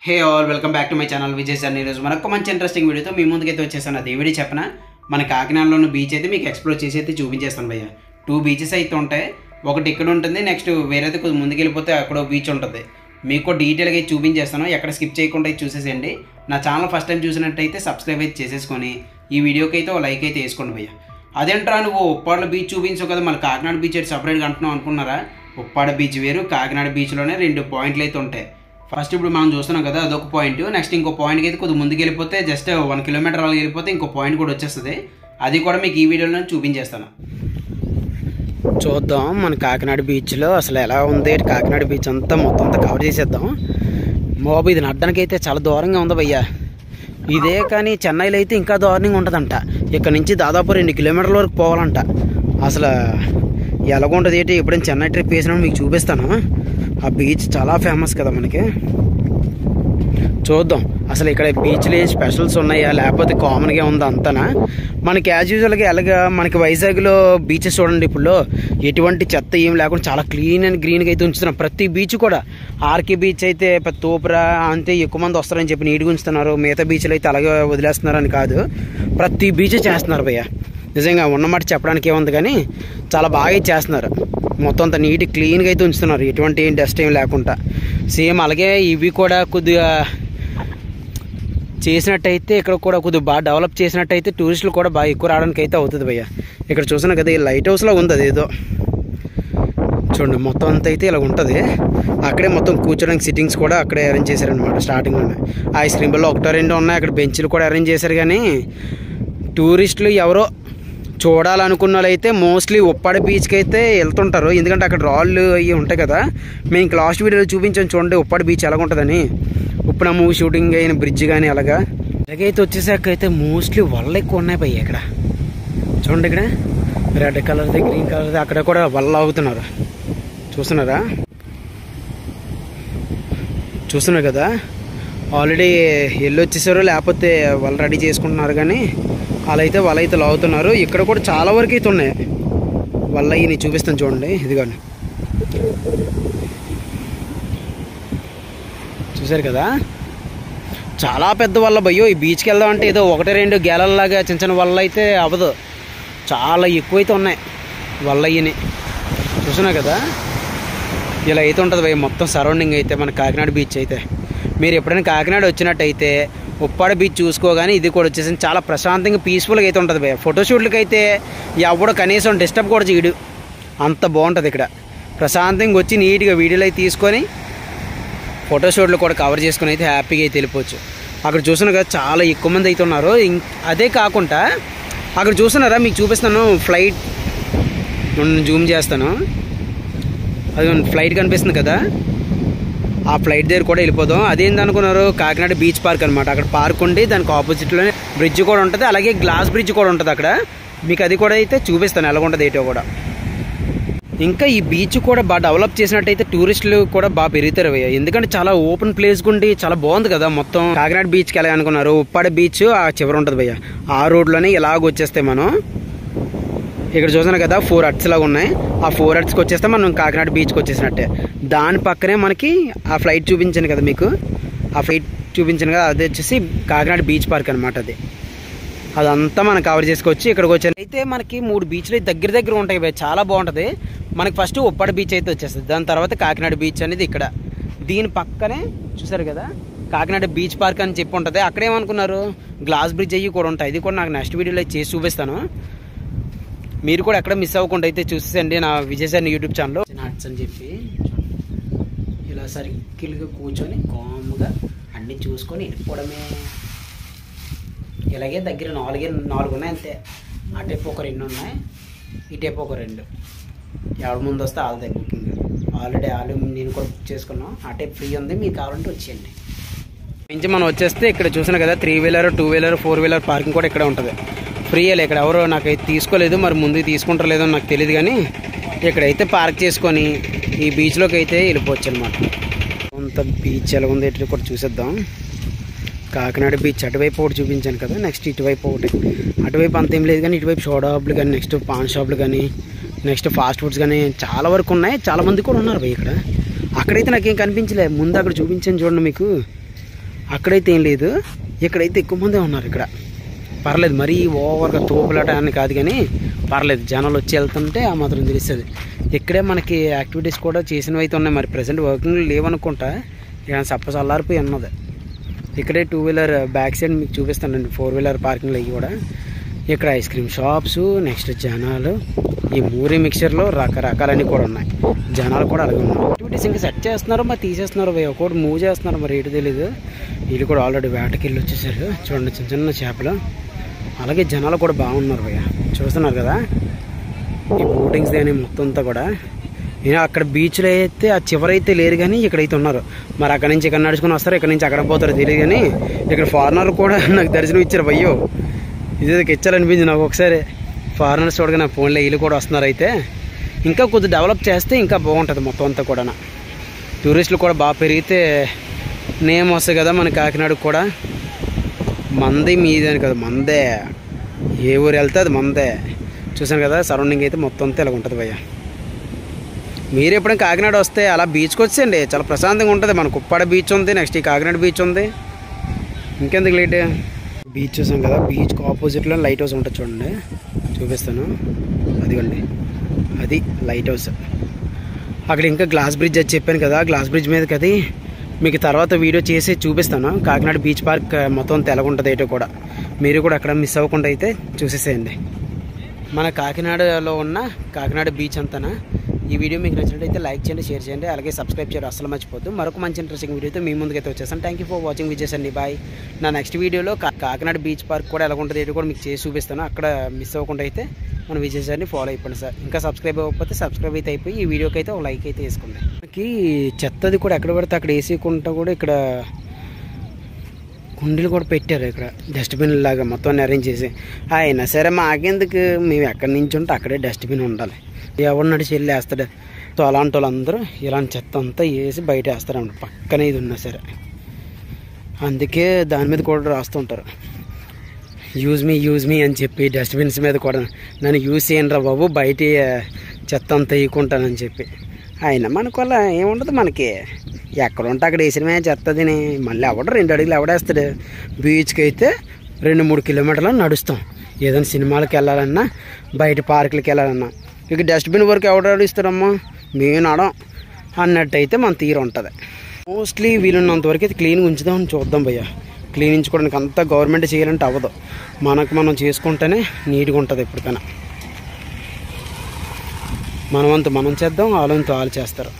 Hey all welcome back to my channel Vijay sir. ఈరోజు మనకు మంచి ఇంట్రెస్టింగ్ వీడియోతో మీ ముందుకైతే వచ్చేసాను. అది వీడియో చెప్పిన మన కాకినాడలోని బీచ్ అయితే మీకు ఎక్స్ప్లోర్ చేసి అయితే చూపించేస్తాను భయ్య. 2 బీచెస్ అయితే ఉంటాయి. ఒకటి ఇక్కడ ఉంటుంది, నెక్స్ట్ వేరైతే కొంచెం ముందుకు వెళ్ళిపోతే అక్కడ బీచ్ ఉంటుంది. మీకు డీటెయిల్గా అయితే చూపించేస్తాను. ఎక్కడ స్కిప్ చేయకుండా అయితే చూసేసేయండి. నా ఛానల్ ఫస్ట్ టైం చూసినట్టయితే సబ్స్క్రైబ్ అయితే చేసేసుకొని ఈ వీడియోకి అయితే ఒక లైక్ అయితే వేసుకోండి భయ్య. అదేంట్రా నువ్వు ఉప్పాడ బీచ్ చూపించవు కదా, మన కాకినాడ బీచ్ అయితే సపరేట్గా అంటున్నావు అనుకున్నారా? ఉప్పాడ బీచ్ వేరు, కాకినాడ బీచ్లోనే 2 పాయింట్లు అయితే ఉంటాయి. ఫస్ట్ ఇప్పుడు మనం చూస్తున్నాం కదా, అదొక పాయింట్. నెక్స్ట్ ఇంకో పాయింట్కి అయితే కొద్దిగా ముందుకు వెళ్ళిపోతే జస్ట్ 1 కిలోమీటర్ అలా వెళ్ళిపోతే ఇంకో పాయింట్ కూడా వచ్చేస్తుంది. అది కూడా మీకు ఈ వీడియోలో చూపించేస్తాను. చూద్దాం మన కాకినాడ బీచ్లో అసలు ఎలా ఉంది. కాకినాడ బీచ్ అంతా మొత్తం అంతా కవర్ చేసేద్దాం. బాబు ఇది నడ్డానికి అయితే చాలా దూరంగా ఉంది భయ్యా. ఇదే కానీ చెన్నైలో అయితే ఇంకా దారుణంగా ఉంటుందంట. ఇక్కడ నుంచి దాదాపు 2 కిలోమీటర్ల వరకు పోవాలంట. అసలు ఎలాగుంటుంది ఏంటి, ఎప్పుడైనా చెన్నై ట్రిప్ వేసినా మీకు చూపిస్తాను. ఆ బీచ్ చాలా ఫేమస్ కదా మనకి. చూద్దాం అసలు ఇక్కడ బీచ్లో ఏం స్పెషల్స్ ఉన్నాయా లేకపోతే కామన్గా ఉందా అంతనా. మనకి యాజ్ యూజువల్గా ఎలాగా మనకి వైజాగ్లో బీచెస్ చూడండి, ఇప్పుడు ఎటువంటి చెత్త ఏం లేకుండా చాలా క్లీన్ అండ్ గ్రీన్గా అయితే ఉంచుతున్నాం. ప్రతి బీచ్ కూడా ఆర్కే బీచ్ అయితే తోపురా అంతే ఎక్కువ మంది వస్తారని చెప్పి నీట్గా ఉంచుతున్నారు. మిగతా బీచ్లు అయితే అలాగే వదిలేస్తున్నారని కాదు, ప్రతి బీచ్ చేస్తున్నారు భయ్య. నిజంగా ఉన్నమాట చెప్పడానికి ఏముంది కానీ చాలా బాగా చేస్తున్నారు. మొత్తం అంతా నీట్ క్లీన్గా అయితే ఉంచుతున్నారు, ఎటువంటి డస్ట్ ఏం లేకుండా. సేమ్ అలాగే ఇవి కూడా కొద్దిగా చేసినట్టయితే ఇక్కడ కూడా కొద్దిగా బాగా డెవలప్ చేసినట్టయితే టూరిస్టులు కూడా బాగా ఎక్కువ రావడానికి అయితే అవుతుంది భయ్య. ఇక్కడ చూసాను కదా, ఈ లైట్ హౌస్లో ఉంది అదేదో చూడండి. మొత్తం అంతా అయితే ఇలా ఉంటుంది. అక్కడే మొత్తం కూర్చోడానికి సిట్టింగ్స్ కూడా అక్కడే అరేంజ్ చేశారనమాట. స్టార్టింగ్లోనే ఐస్ క్రీమ్లో 1-2 ఉన్నాయి. అక్కడ బెంచ్లు కూడా అరేంజ్ చేశారు. కానీ టూరిస్టులు ఎవరో చూడాలనుకున్న వాళ్ళు అయితే మోస్ట్లీ ఉప్పాడ బీచ్కి అయితే వెళ్తుంటారు. ఎందుకంటే అక్కడ రాళ్ళు అవి ఉంటాయి కదా. మేము లాస్ట్ వీడియోలో చూపించాను చూడండి ఉప్పాడ బీచ్ ఎలాగ ఉంటుందని. ఇప్పుడు మూవీ షూటింగ్ అయిన బ్రిడ్జ్ కానీ అలాగైతే వచ్చేసాక అయితే మోస్ట్లీ వల్ల ఎక్కువ ఉన్నాయి భయ్య. ఇక్కడ చూడండి, ఇక్కడ రెడ్ కలర్ది గ్రీన్ కలర్ది అక్కడ కూడా వల్ల అవుతున్నారు. చూస్తున్నారు కదా, ఆల్రెడీ వెళ్ళి వచ్చేసారు లేకపోతే వాళ్ళు రెడీ చేసుకుంటున్నారు. కానీ అలా అయితే వాళ్ళు అయితే లాగుతున్నారు. ఇక్కడ కూడా చాలా వరకు అయితే ఉన్నాయి వల్ల. ఇవి చూపిస్తాను చూడండి, ఇదిగోండి చూసారు కదా, చాలా పెద్ద వల్ల భయ్యో. ఈ బీచ్కి వెళ్దాం అంటే ఏదో 1-2 గేలల్లాగా చిన్న చిన్న వల్ల అయితే అవ్వదు, చాలా ఎక్కువైతే ఉన్నాయి వల్ల. ఇవి చూసినా కదా, ఇలా అయితే ఉంటుంది భయ్య మొత్తం సరౌండింగ్ అయితే మన కాకినాడ బీచ్ అయితే. మీరు ఎప్పుడైనా కాకినాడ వచ్చినట్టయితే ఉప్పాడ బీచ్ చూసుకోగానే ఇది కూడా వచ్చేసి చాలా ప్రశాంతంగా పీస్ఫుల్గా అయితే ఉంటుంది భయ్య. ఫోటోషూట్లకి అయితే ఎవడో కనీసం డిస్టర్బ్ కూడా చేయడు, అంత బాగుంటుంది ఇక్కడ. ప్రశాంతంగా వచ్చి నీట్గా వీడియోలు అయితే తీసుకొని ఫోటోషూట్లు కూడా కవర్ చేసుకుని అయితే హ్యాపీగా అయితే వెళ్ళిపోవచ్చు. అక్కడ చూస్తున్నా కదా చాలా ఎక్కువ మంది అయితే ఉన్నారు. అదే కాకుండా అక్కడ చూస్తున్నారా, మీకు చూపిస్తాను ఫ్లైట్, జూమ్ చేస్తాను. అది ఫ్లైట్ కనిపిస్తుంది కదా, ఆ ఫ్లైట్ దగ్గర కూడా వెళ్ళిపోదాం. అదేంటనుకున్నారు, కాకినాడ బీచ్ పార్క్ అనమాట. అక్కడ పార్క్ ఉండి దానికి ఆపోజిట్లోనే బ్రిడ్జ్ కూడా ఉంటుంది, అలాగే గ్లాస్ బ్రిడ్జ్ కూడా ఉంటుంది అక్కడ. మీకు అది కూడా అయితే చూపిస్తాను ఎలా ఉంటుంది ఏంటో కూడా. ఇంకా ఈ బీచ్ కూడా బాగా డెవలప్ చేసినట్టయితే టూరిస్టులు కూడా బాగా పెరుగుతారు భయ్య. ఎందుకంటే చాలా ఓపెన్ ప్లేస్ ఉండి చాలా బాగుంది కదా మొత్తం. కాకినాడ బీచ్కి ఎలా అనుకున్నారు, ఉప్పాడ బీచ్ ఆ చివర ఉంటుంది భయ్య. ఆ రోడ్లోనే ఇలాగ వచ్చేస్తే మనం ఇక్కడ చూసాను కదా 4 హట్స్ లాగా ఉన్నాయి. ఆ 4 హట్స్కి వచ్చేస్తే మనం కాకినాడ బీచ్కి వచ్చేసినట్టే. దాని పక్కనే మనకి ఆ ఫ్లైట్ చూపించాను కదా మీకు, ఆ ఫ్లైట్ చూపించాను కదా, అది వచ్చేసి కాకినాడ బీచ్ పార్క్ అనమాట. అదంతా మనం కవర్ చేసుకోవచ్చు. ఇక్కడికి వచ్చాను అయితే మనకి 3 బీచ్లు దగ్గర ఉంటాయి భయ్య, చాలా బాగుంటుంది. మనకి ఫస్ట్ ఉప్పాడ బీచ్ అయితే వచ్చేస్తుంది, దాని తర్వాత కాకినాడ బీచ్ అనేది ఇక్కడ. దీని పక్కనే చూసారు కదా కాకినాడ బీచ్ పార్క్ అని చెప్పి ఉంటుంది. అక్కడేమనుకున్నారు గ్లాస్ బ్రిడ్జ్ అయ్యి కూడా ఉంటాయి. ఇది కూడా నాకు నెక్స్ట్ వీడియోలో చేసి చూపిస్తాను. మీరు కూడా ఎక్కడ మిస్ అవ్వకుండా అయితే చూసేసండి నా విజయ్ సార్ యూట్యూబ్ ఛానల్లో. నట్స్ అని చెప్పి ఇలా సర్కిల్గా కూర్చొని కామ్గా అన్నీ చూసుకొని వెళ్ళిపోవడమే. ఇలాగే దగ్గర 4 ఉన్నాయి అంతే. అటేపు ఒక 2 ఉన్నాయి, ఇటేపు ఒక 2. ఎవరి ముందు వస్తే వాళ్ళ దగ్గర బుకింగ్ ఆల్రెడీ నేను కూడా బుక్ చేసుకున్నాం. అటే ఫ్రీ ఉంది, మీకు కావాలంటే వచ్చేయండి. నుంచి మనం వచ్చేస్తే ఇక్కడ చూసినా కదా 3 వీలర్ 2 వీలర్ 4 వీలర్ పార్కింగ్ కూడా ఇక్కడ ఉంటుంది. ఫ్రీయే. ఇక్కడ ఎవరో నాకైతే తీసుకోలేదు, మరి ముందు తీసుకుంటారో లేదో నాకు తెలియదు. కానీ ఇక్కడైతే పార్క్ చేసుకొని ఈ బీచ్లోకి అయితే వెళ్ళిపోవచ్చు అనమాట. కొంత బీచ్ ఎలా ఉంది ఏంటో కూడా చూసేద్దాం. కాకినాడ బీచ్ అటువైపు ఒకటి చూపించాను కదా, నెక్స్ట్ ఇటువైపు ఒకటి. అటువైపు అంత ఏం లేదు కానీ ఇటువైపు సోడా షాపులు కానీ, నెక్స్ట్ పాన్ షాపులు కానీ, నెక్స్ట్ ఫాస్ట్ ఫుడ్స్ కానీ చాలా వరకు ఉన్నాయి. చాలామంది కూడా ఉన్నారు భయ్య ఇక్కడ. అక్కడైతే నాకేం కనిపించలే, ముందు అక్కడ చూపించాను చూడండి మీకు. అక్కడైతే ఏం లేదు, ఇక్కడైతే ఎక్కువ మందే ఉన్నారు. ఇక్కడ పర్లేదు, మరీ ఓవర్గా తోపులాట అని కాదు కానీ పర్లేదు, జనాలు వచ్చి వెళ్తుంటే ఆ మాత్రం తెలుస్తుంది. ఇక్కడే మనకి యాక్టివిటీస్ కూడా చేసినవి అయితే ఉన్నాయి. మరి ప్రజెంట్ వర్కింగ్ లేవనుకుంటా, ఇక సపోజ్ అల్లారిపోయి ఉన్నది. ఇక్కడే 2 వీలర్ బ్యాక్ సైడ్ మీకు చూపిస్తానండి, 4 వీలర్ పార్కింగ్లు అవి కూడా. ఇక్కడ ఐస్ క్రీమ్ షాప్స్, నెక్స్ట్ జనాలు, ఈ మూరీ మిక్చర్లో రకరకాలన్నీ కూడా ఉన్నాయి. జనాలు కూడా అలాగే ఉన్నారు. యాక్టివిటీస్ ఇంకా సెట్ చేస్తున్నారు, మరి తీసేస్తున్నారు, ఒకటి మూవ్ చేస్తున్నారు, మరి రేటు తెలీదు. వీళ్ళు కూడా ఆల్రెడీ వేటకి వెళ్ళి వచ్చేసారు. చూడండి, చిన్న చిన్న చేపలు. అలాగే జనాలు కూడా బాగున్నారు భయ్య, చూస్తున్నారు కదా ఈ బోటింగ్స్ కానీ మొత్తం అంతా కూడా. నేను అక్కడ బీచ్లో అయితే ఆ చివరైతే లేరు కానీ ఇక్కడైతే ఉన్నారు. మరి అక్కడ నుంచి ఇక్కడ నడుచుకుని వస్తారు, ఇక్కడ నుంచి అక్కడ పోతారో తెలియదు కానీ ఇక్కడ ఫారినర్ కూడా నాకు దర్శనం ఇచ్చారు భయ్యో. ఇదేదో ఇచ్చారనిపించింది నాకు ఒకసారి. ఫారినర్స్ చూడగా నా ఫోన్లో వీళ్ళు కూడా వస్తున్నారు. అయితే ఇంకా కొద్దిగా డెవలప్ చేస్తే ఇంకా బాగుంటుంది మొత్తం అంతా కూడా. టూరిస్టులు కూడా బాగా పెరిగితే నేమ్ వస్తుంది కదా మన కాకినాడకు కూడా. మంది మీదని కదా, మందే, ఏ ఊరు వెళ్తే అది మందే. చూసాను కదా సరౌండింగ్ అయితే మొత్తం అంతా ఇలా ఉంటుంది భయ్య. మీరు ఎప్పుడైనా కాకినాడ వస్తే అలా బీచ్కి వచ్చేయండి, చాలా ప్రశాంతంగా ఉంటుంది. మన కుప్పాడ బీచ్ ఉంది, నెక్స్ట్ ఈ కాకినాడ బీచ్ ఉంది. ఇంకెందుకు లేట్. బీచ్ చూసాం కదా, బీచ్కి ఆపోజిట్లో లైట్ హౌస్ ఉంటుంది చూడండి, చూపిస్తాను. అదిగోండి, అది లైట్ హౌస్. అక్కడ ఇంకా గ్లాస్ బ్రిడ్జ్ అది చెప్పాను కదా, గ్లాస్ బ్రిడ్జ్ మీదకి అది మీకు తర్వాత వీడియో చేసి చూపిస్తాను. కాకినాడ బీచ్ పార్క్ మొత్తం తెలగుంటుంది ఏంటో కూడా. మీరు కూడా అక్కడ మిస్ అవ్వకుండా అయితే చూసేసేయండి. మన కాకినాడలో ఉన్న కాకినాడ బీచ్ అంతానా. ఈ వీడియో మీకు నచ్చినట్లయితే లైక్ చేయండి, షేర్ చేయండి, అలాగే సబ్స్క్రైబ్ చేయడం అసలు మర్చిపోద్దు. మరొక మంచి ఇంట్రెస్టింగ్ వీడియోతో మీ ముందుకైతే వచ్చేస్తాను. Thank you for watching Vijayan అండి, బాయ్. నా నెక్స్ట్ వీడియోలో కాకినాడ బీచ్ పార్క్ కూడా ఎలా ఉంటుంది ఏంటో కూడా మీకు చేసి చూపిస్తాను. అక్కడ మిస్ అవ్వకుండా అయితే మన విజయ్ సార్ని ఫాలో అయిపోండి సార్. ఇంకా సబ్స్క్రైబ్ అవ్వకపోతే సబ్స్క్రైబ్ అయితే అయిపోయి ఈ వీడియోకి అయితే ఒక లైక్ అయితే వేసుకోండి. మనకి చెత్తది కూడా ఎక్కడ పడితే అక్కడ వేసేకుంటా కూడా ఇక్కడ కుండీలు కూడా పెట్టారు. ఇక్కడ డస్ట్బిన్ లాగా మొత్తం అరేంజ్ చేసి. అయినా సరే మాకెందుకు, మేము ఎక్కడి నుంచి ఉంటే అక్కడే డస్ట్బిన్ ఉండాలి. ఎవరు నడిచి వెళ్ళి వేస్తాడు. సో అలాంటి వాళ్ళందరూ ఇలాంటి చెత్త అంతా వేసి బయట వేస్తారు అన్నమాట, పక్కనే ఇది ఉన్నా సరే. అందుకే దాని మీద కూడా రాస్తుంటారు యూజ్ మీ అని చెప్పి. డస్ట్బిన్స్ మీద కూడా నన్ను యూజ్ చేయండిరా బాబు, బయట చెత్త అంతా వేయకుంటానని చెప్పి. అయినా మనకు అలా ఏముండదు, మనకి ఎక్కడ ఉంటే అక్కడ వేసినమే చెత్తదిని. మళ్ళీ ఎవడ 2 అడుగులు ఎవడేస్తాడు. బీచ్కి అయితే 2-3 కిలోమీటర్లు నడుస్తాం. ఏదైనా సినిమాలకు వెళ్ళాలన్నా, బయట పార్కులకి వెళ్ళాలన్నా. ఇక డస్ట్బిన్ వరకు ఎవడు ఇస్తారమ్మా, మేము నడం అన్నట్టయితే మన తీరు ఉంటుంది. మోస్ట్లీ వీలున్నంత వరకు అయితే క్లీన్గా ఉంచుదామని చూద్దాం భయ్య. క్లీనించుకోవడానికి అంతా గవర్నమెంట్ చేయాలంటే అవ్వదు, మనకు మనం చేసుకుంటేనే నీట్గా ఉంటుంది. ఎప్పటికైనా మనవంతు మనం చేద్దాం, వాళ్ళంతా వాళ్ళు చేస్తారు.